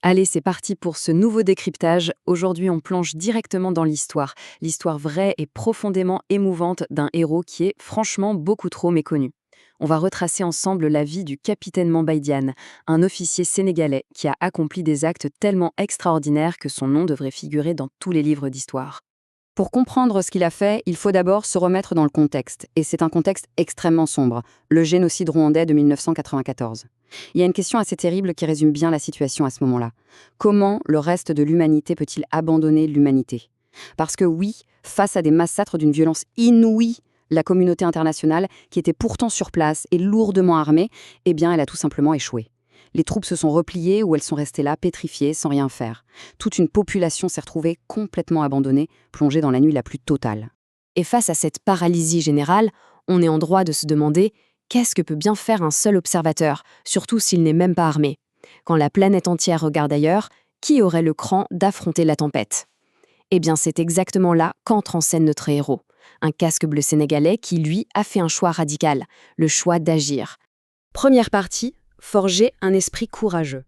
Allez, c'est parti pour ce nouveau décryptage. Aujourd'hui, on plonge directement dans l'histoire. L'histoire vraie et profondément émouvante d'un héros qui est franchement beaucoup trop méconnu. On va retracer ensemble la vie du capitaine Mambaïdiane, un officier sénégalais qui a accompli des actes tellement extraordinaires que son nom devrait figurer dans tous les livres d'histoire. Pour comprendre ce qu'il a fait, il faut d'abord se remettre dans le contexte, et c'est un contexte extrêmement sombre, le génocide rwandais de 1994. Il y a une question assez terrible qui résume bien la situation à ce moment-là. Comment le reste de l'humanité peut-il abandonner l'humanité? Parce que oui, face à des massacres d'une violence inouïe, la communauté internationale, qui était pourtant sur place et lourdement armée, eh bien, elle a tout simplement échoué. Les troupes se sont repliées ou elles sont restées là, pétrifiées, sans rien faire. Toute une population s'est retrouvée complètement abandonnée, plongée dans la nuit la plus totale. Et face à cette paralysie générale, on est en droit de se demander qu'est-ce que peut bien faire un seul observateur, surtout s'il n'est même pas armé. Quand la planète entière regarde ailleurs, qui aurait le cran d'affronter la tempête? Eh bien, c'est exactement là qu'entre en scène notre héros. Un casque bleu sénégalais qui, lui, a fait un choix radical, le choix d'agir. Première partie, forger un esprit courageux.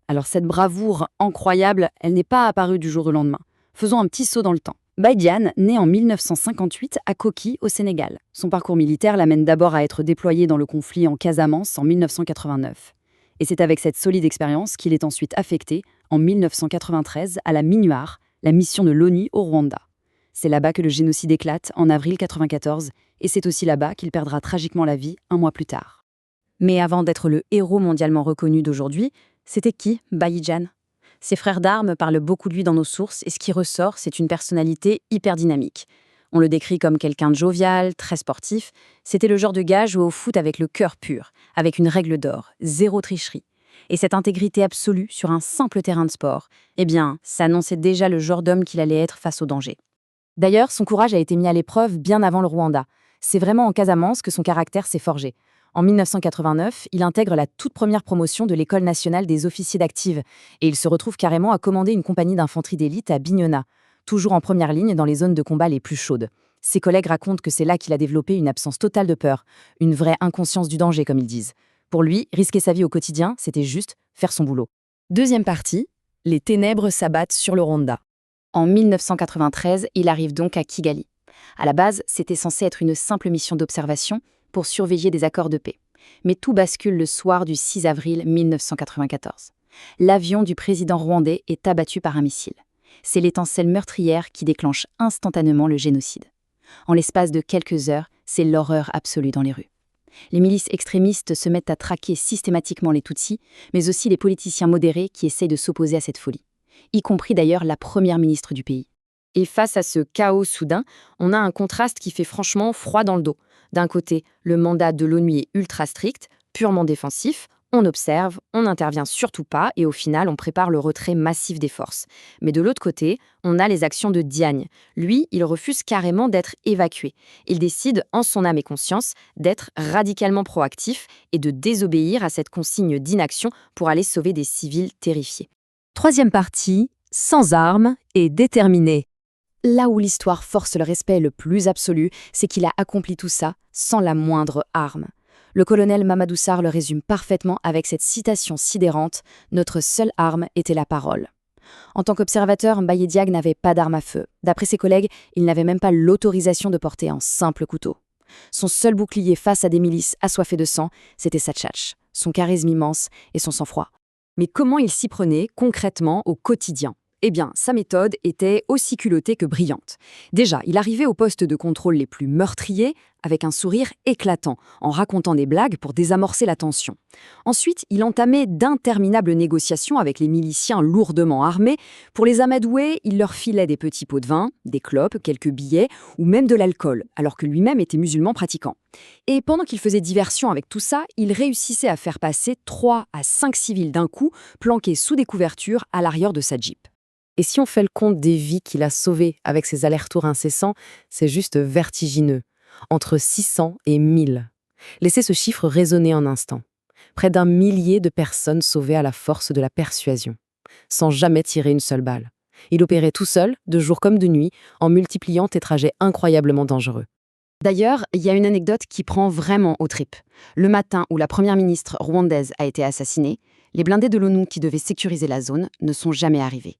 Alors cette bravoure incroyable, elle n'est pas apparue du jour au lendemain. Faisons un petit saut dans le temps. Baidiane naît en 1958 à Koki, au Sénégal. Son parcours militaire l'amène d'abord à être déployé dans le conflit en Casamance en 1989. Et c'est avec cette solide expérience qu'il est ensuite affecté, en 1993, à la MINUAR, la mission de l'ONU au Rwanda. C'est là-bas que le génocide éclate, en avril 1994, et c'est aussi là-bas qu'il perdra tragiquement la vie un mois plus tard. Mais avant d'être le héros mondialement reconnu d'aujourd'hui, c'était qui, Baïdjan? Ses frères d'armes parlent beaucoup de lui dans nos sources, et ce qui ressort, c'est une personnalité hyper dynamique. On le décrit comme quelqu'un de jovial, très sportif. C'était le genre de gars joué au foot avec le cœur pur, avec une règle d'or, zéro tricherie. Et cette intégrité absolue sur un simple terrain de sport, eh bien, ça annonçait déjà le genre d'homme qu'il allait être face au danger. D'ailleurs, son courage a été mis à l'épreuve bien avant le Rwanda. C'est vraiment en Casamance que son caractère s'est forgé. En 1989, il intègre la toute première promotion de l'École nationale des officiers d'active et il se retrouve carrément à commander une compagnie d'infanterie d'élite à Bignona, toujours en première ligne dans les zones de combat les plus chaudes. Ses collègues racontent que c'est là qu'il a développé une absence totale de peur, une vraie inconscience du danger comme ils disent. Pour lui, risquer sa vie au quotidien, c'était juste faire son boulot. Deuxième partie, les ténèbres s'abattent sur le Rwanda. En 1993, il arrive donc à Kigali. À la base, c'était censé être une simple mission d'observation pour surveiller des accords de paix. Mais tout bascule le soir du 6 avril 1994. L'avion du président rwandais est abattu par un missile. C'est l'étincelle meurtrière qui déclenche instantanément le génocide. En l'espace de quelques heures, c'est l'horreur absolue dans les rues. Les milices extrémistes se mettent à traquer systématiquement les Tutsis, mais aussi les politiciens modérés qui essayent de s'opposer à cette folie, y compris d'ailleurs la première ministre du pays. Et face à ce chaos soudain, on a un contraste qui fait franchement froid dans le dos. D'un côté, le mandat de l'ONU est ultra strict, purement défensif, on observe, on n'intervient surtout pas et au final, on prépare le retrait massif des forces. Mais de l'autre côté, on a les actions de Diagne. Lui, il refuse carrément d'être évacué. Il décide, en son âme et conscience, d'être radicalement proactif et de désobéir à cette consigne d'inaction pour aller sauver des civils terrifiés. Troisième partie, sans armes et déterminé. Là où l'histoire force le respect le plus absolu, c'est qu'il a accompli tout ça sans la moindre arme. Le colonel Mamadou Sarr le résume parfaitement avec cette citation sidérante « Notre seule arme était la parole ». En tant qu'observateur, Mbaye Diagne n'avait pas d'arme à feu. D'après ses collègues, il n'avait même pas l'autorisation de porter un simple couteau. Son seul bouclier face à des milices assoiffées de sang, c'était sa tchatche, son charisme immense et son sang-froid. Mais comment il s'y prenait concrètement au quotidien ? Eh bien, sa méthode était aussi culottée que brillante. Déjà, il arrivait au poste de contrôle les plus meurtriers avec un sourire éclatant, en racontant des blagues pour désamorcer la tension. Ensuite, il entamait d'interminables négociations avec les miliciens lourdement armés. Pour les amadouer, il leur filait des petits pots de vin, des clopes, quelques billets ou même de l'alcool, alors que lui-même était musulman pratiquant. Et pendant qu'il faisait diversion avec tout ça, il réussissait à faire passer 3 à 5 civils d'un coup, planqués sous des couvertures à l'arrière de sa Jeep. Et si on fait le compte des vies qu'il a sauvées avec ses allers-retours incessants, c'est juste vertigineux. Entre 600 et 1000. Laissez ce chiffre résonner un instant. Près d'1 millier de personnes sauvées à la force de la persuasion, sans jamais tirer une seule balle. Il opérait tout seul, de jour comme de nuit, en multipliant des trajets incroyablement dangereux. D'ailleurs, il y a une anecdote qui prend vraiment aux tripes. Le matin où la première ministre rwandaise a été assassinée, Les blindés de l'ONU qui devaient sécuriser la zone ne sont jamais arrivés.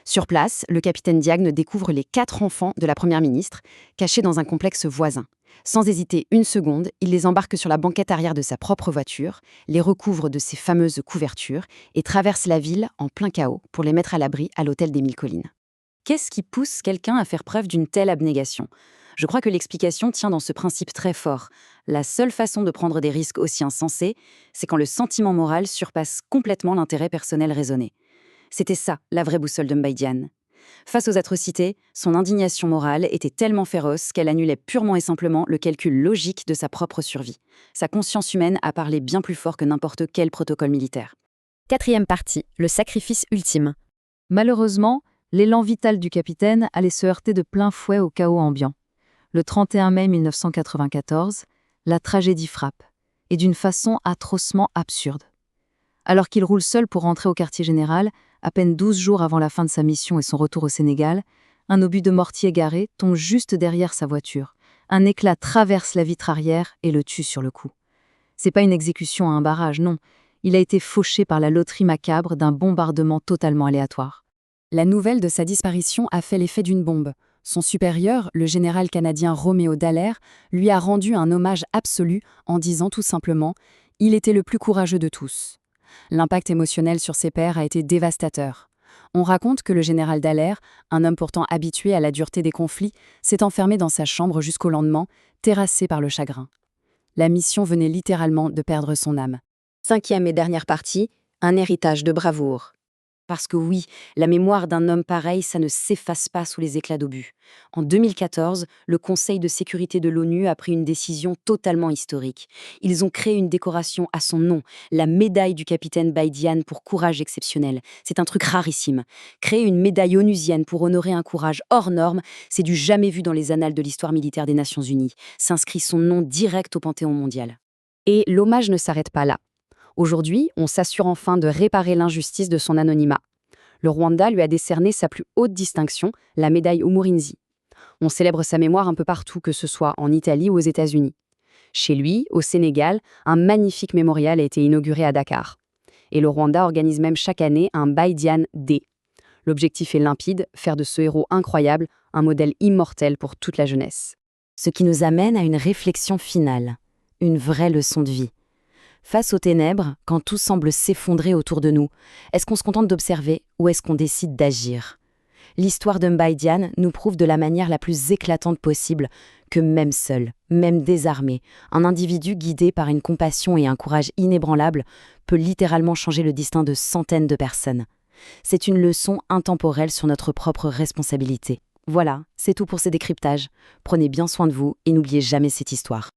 Sur place, le capitaine Diagne découvre les 4 enfants de la première ministre, cachés dans un complexe voisin. Sans hésiter une seconde, il les embarque sur la banquette arrière de sa propre voiture, les recouvre de ses fameuses couvertures et traverse la ville en plein chaos pour les mettre à l'abri à l'hôtel des 1000 collines. Qu'est-ce qui pousse quelqu'un à faire preuve d'une telle abnégation ? Je crois que l'explication tient dans ce principe très fort. La seule façon de prendre des risques aussi insensés, c'est quand le sentiment moral surpasse complètement l'intérêt personnel raisonné. C'était ça, la vraie boussole de Mbaye Diagne. Face aux atrocités, son indignation morale était tellement féroce qu'elle annulait purement et simplement le calcul logique de sa propre survie. Sa conscience humaine a parlé bien plus fort que n'importe quel protocole militaire. 4e partie, le sacrifice ultime. Malheureusement, l'élan vital du capitaine allait se heurter de plein fouet au chaos ambiant. Le 31 mai 1994, la tragédie frappe, et d'une façon atrocement absurde. Alors qu'il roule seul pour rentrer au quartier général, à peine 12 jours avant la fin de sa mission et son retour au Sénégal, un obus de mortier garé tombe juste derrière sa voiture. Un éclat traverse la vitre arrière et le tue sur le coup. C'est pas une exécution à un barrage, non. Il a été fauché par la loterie macabre d'un bombardement totalement aléatoire. La nouvelle de sa disparition a fait l'effet d'une bombe. Son supérieur, le général canadien Roméo Dallaire, lui a rendu un hommage absolu en disant tout simplement « Il était le plus courageux de tous ». L'impact émotionnel sur ses pairs a été dévastateur. On raconte que le général Dallaire, un homme pourtant habitué à la dureté des conflits, s'est enfermé dans sa chambre jusqu'au lendemain, terrassé par le chagrin. La mission venait littéralement de perdre son âme. 5e et dernière partie, un héritage de bravoure. Parce que oui, la mémoire d'un homme pareil, ça ne s'efface pas sous les éclats d'obus. En 2014, le Conseil de sécurité de l'ONU a pris une décision totalement historique. Ils ont créé une décoration à son nom, la médaille du capitaine Mbaye Diagne pour courage exceptionnel. C'est un truc rarissime. Créer une médaille onusienne pour honorer un courage hors norme, c'est du jamais vu dans les annales de l'histoire militaire des Nations Unies. S'inscrit son nom direct au Panthéon mondial. Et l'hommage ne s'arrête pas là. Aujourd'hui, on s'assure enfin de réparer l'injustice de son anonymat. Le Rwanda lui a décerné sa plus haute distinction, la médaille Umurinzi. On célèbre sa mémoire un peu partout, que ce soit en Italie ou aux États-Unis. Chez lui, au Sénégal, un magnifique mémorial a été inauguré à Dakar. Et le Rwanda organise même chaque année un Mbaye Diagne Day. L'objectif est limpide, faire de ce héros incroyable un modèle immortel pour toute la jeunesse. Ce qui nous amène à une réflexion finale, une vraie leçon de vie. Face aux ténèbres, quand tout semble s'effondrer autour de nous, est-ce qu'on se contente d'observer ou est-ce qu'on décide d'agir ? L'histoire de Mbaye Diagne nous prouve de la manière la plus éclatante possible que même seul, même désarmé, un individu guidé par une compassion et un courage inébranlables peut littéralement changer le destin de centaines de personnes. C'est une leçon intemporelle sur notre propre responsabilité. Voilà, c'est tout pour ces décryptages. Prenez bien soin de vous et n'oubliez jamais cette histoire.